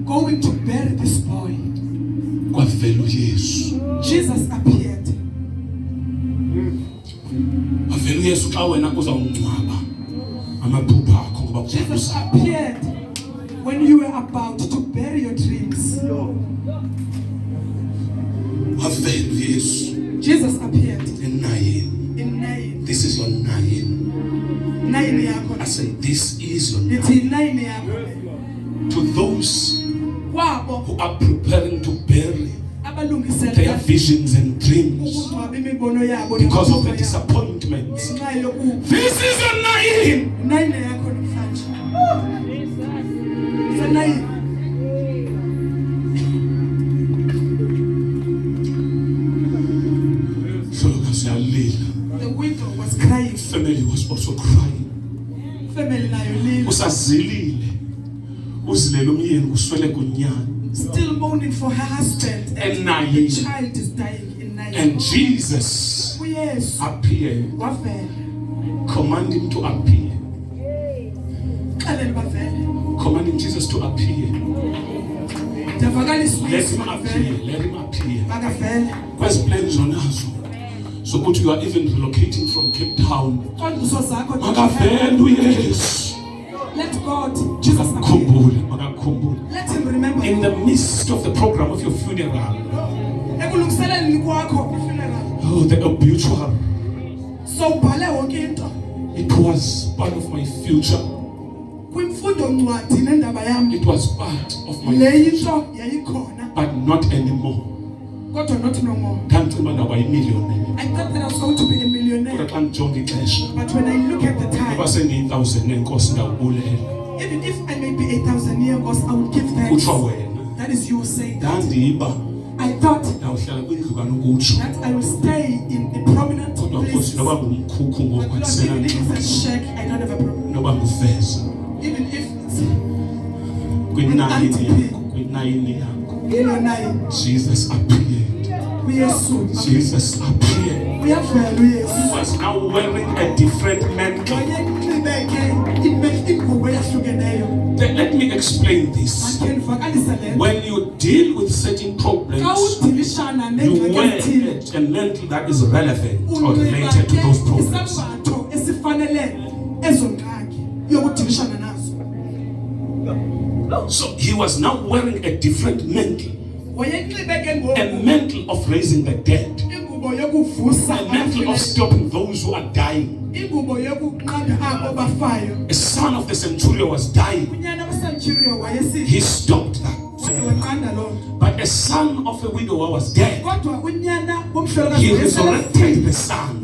going to bury this boy. Jesus appeared. Jesus appeared when you were about to bury your dreams. Jesus appeared in 9. This is your 9. 9 I said, this is your 9. To those who are preparing to bury their visions and dreams because of the disappointments. This is your 9. The widow was crying. Family was also crying. Still mourning for her husband, and the child is dying in 9. And Jesus appeared. Command him to appear. Commanding Jesus to appear. Let him appear. Let him appear. Where's plans on us? So good, you are even relocating from Cape Town. Yes. Let God, Jesus appear. Let him remember. In the midst of the program of your funeral. Oh, the obituary. It was part of my future. It was part of my future. But not anymore. Not no more. I thought that I was going to be a millionaire. But when I look at the time, even if I may be 1,000 years old, I would give thanks. That is you saying that. I thought that I will stay in a prominent place. But Lord, even if it's a shack, I don't have a problem. Even if it's an anti-pig. Jesus appeared. Jesus appeared. He was now wearing a different mantle. Let me explain this. When you deal with certain problems, you wear a mantle that is relevant or related to those problems. So he was now wearing a different mantle. A mantle of raising the dead. A mantle of stopping those who are dying. A son of the centurion was dying. He stopped that. But a son of a widower was dead. He resurrected the son.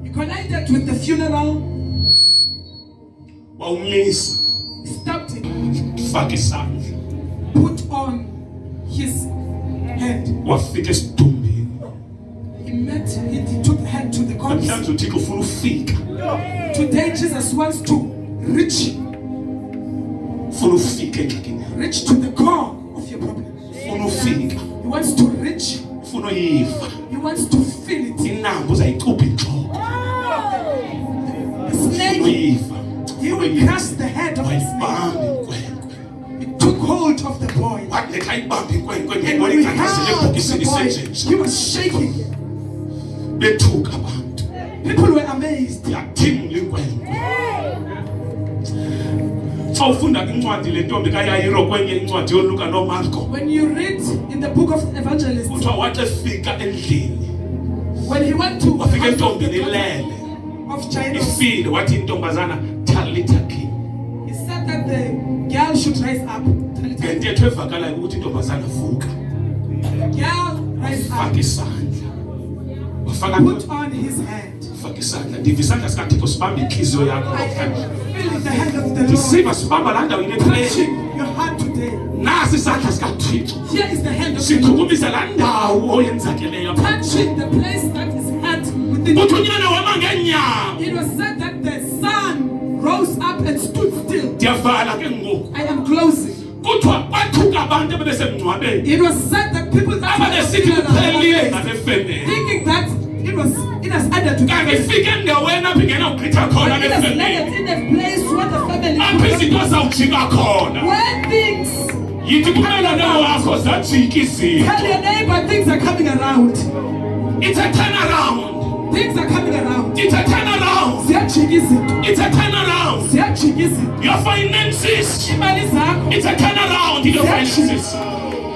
He collided with the funeral. Stopped him. Put on his head. He took the head to the corpse. Today Jesus wants to reach to the core of your problem. He wants to reach. He wants to feel it. The snake, he will crush the head of the snake. He took hold of the boy. And when he held the boy, he was shaking. People were amazed. When you read in the book of Evangelists, when he went to the house of Jairus, he said that the girl should rise up. Girl, rise up. Put on his hand. I am feeling the hand of the Lord touching your heart today. Here is the hand of the Lord touching the place that is hurt within you. It was said that the sun rose up and stood still. I am closing. It was said that people that were thinking that it has had a decided to kanti fike endaweni apho ingena ugqitha khona But it has landed in a place where the family apho izinto zawujika khona when things yithi kumele nawakho zajika izinto tell your neighbor things are coming around. It's a turnaround. Things are coming around. It's a turnaround. Ziyajika izinto. It's a turnaround. Ziyajika izinto. Your finances. Imali zakho. It's a turnaround in your finances.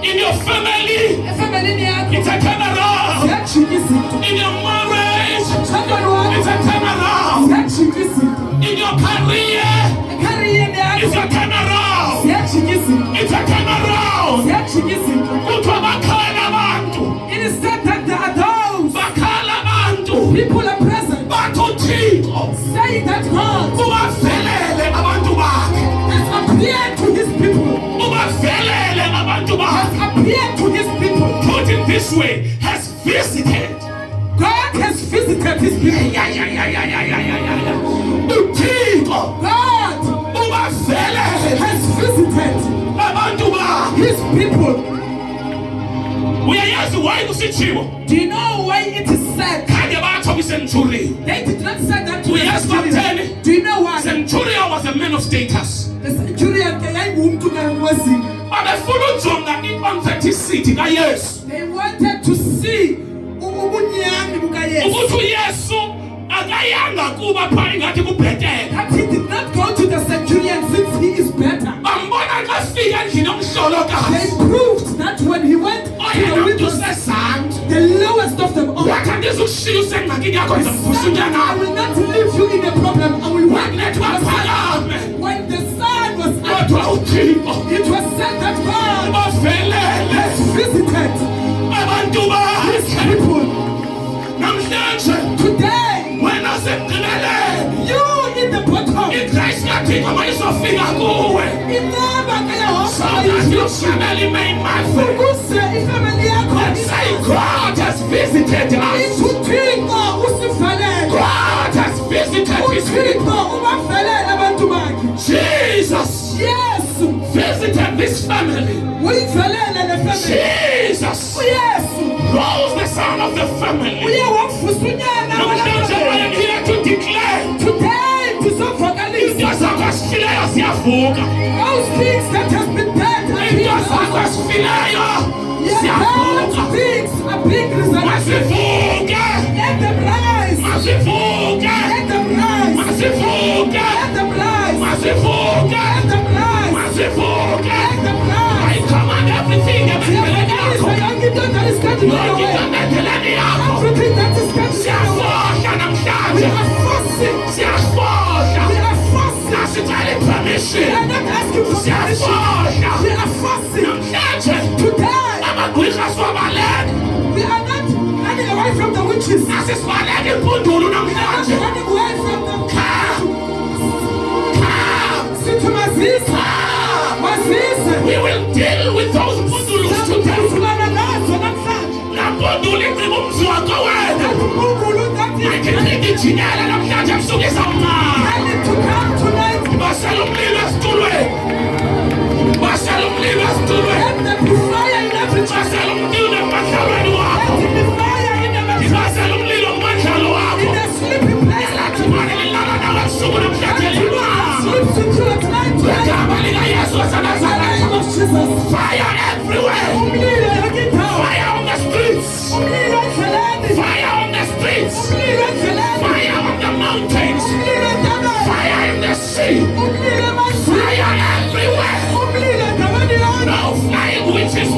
In your family. Efamilini yakho. It's a turnaround. Ziyajika izinto. In your marriage. Umshadweni wakho. It's a turnaround. Ziyajika izinto. In your career. Ekhariyeni yakho. It's a turnaround. Ziyajika izinto. It's a turnaround. Ziyajika izinto. Kuthiwa bakhala abantu. It is said that there are those Bakhala abantu. people are present Bathi uThixo saying that God ubavelele abantu bakhe. has appeared to his people. Ubavelele abantu bakhe. Has appeared to his people. Put it this way, has visited. God has visited his people. uThixo God ubavelele has visited abantu bakhe. his people. Uyayazi why kusitshiwo? Do you know why it is said? Kade batho kwiCenturion. They did not say that to the Yes, centurion. Captain. Do you know why? Centurion was a man of status. The centurion yayingumntu kawezinga. Babefuna ujonga i-authenticity kaYesu. They wanted to see ubunyani bukaYesu. Ukuthi uYesu akayanga kuba pha ingathi kubhetele. That he did not go to the centurion since he is better. Bambona xa fika endlini omhlolokazi. They proved that when he went to the Oyena mntu windows, usezantsi. the lowest of them all, Wathi andizukushiya usengxakini yakho ndizamvusa I nawe. will not leave you in a problem. I will work Wakulethi with you. baphakame. When the sun was up, Kodwa uThixo it was said that God ubavelele has visited abantu his bakhe. people. Namhlanje Today, wena usemgqibeleni. you in the bottom, iGrace kaThixo mayizofika kuwe. inaba So that your family may marvel ukuze ifamily yakho and say, God has visited us. uThixo usivalele. God has visited his people. uThixo ubavelele abantu bakhe. Jesus Yesu visited this family. uyivelele le family. Jesus uYesu rose the son of the family. uye wavusa unyana Namhlanje I am here to declare today tizovakalisa into zakho esifileyo ziyavuka. those things that has been dead are Into being zakho esifileyo those ziyavuka. things are being resurrected. Masivuke. Let them rise. Masivuke. Let them rise. Masivuke. Let them rise. Masivuke. Let them rise. Masivuke. Let them rise. I command everything ebendleleni yakho. Everything that is getting in the Yonke way. into ebendleleni yakho. Everything that is getting in the way. Siyafohla We namhlanje. are fasting. Siyafohla. We are fasting. Asicele We permission. are not asking for permission. Siyafohla. We are fasting. Namhlanje Today, amagqwirha siwabaleka. we are not running away from the witches. We Asisibaleka impundulu are not namhlanje. running away from them. Come. Come. Sithi mazise. Mazise. We will deal with those mpundulus today. Sizulana nazo namhlanje. Nampundulu incima umzi wakho wena. uNkulunkulu that is Ayikiphinda ijinele namhlanje kusukisa umama. ready to come tonight. Basela umlilo esitulweni. Basela umlilo esitulweni. Let there be fire in every church. Basela umlilo emadlalweni Let wakho. there be fire in every church. Basela umlilo kumadlalo wakho. In the sleeping place. Elathi imali lilala nawe ebusuku namhlanje Let you limama. sleep secure tonight. Ngegama likaYesu In the waseNazaretha. name of Jesus. Fire everywhere. Umlilo yonke indawo. Fire on the streets. Umlilo endleleni. Fire on the streets. Umlilo endleleni. Fire on the mountains. Umlilo entabeni. Fire in the sea. Umlilo emanzini. Fire everywhere. Umlilo endaweni yonke. No flying witches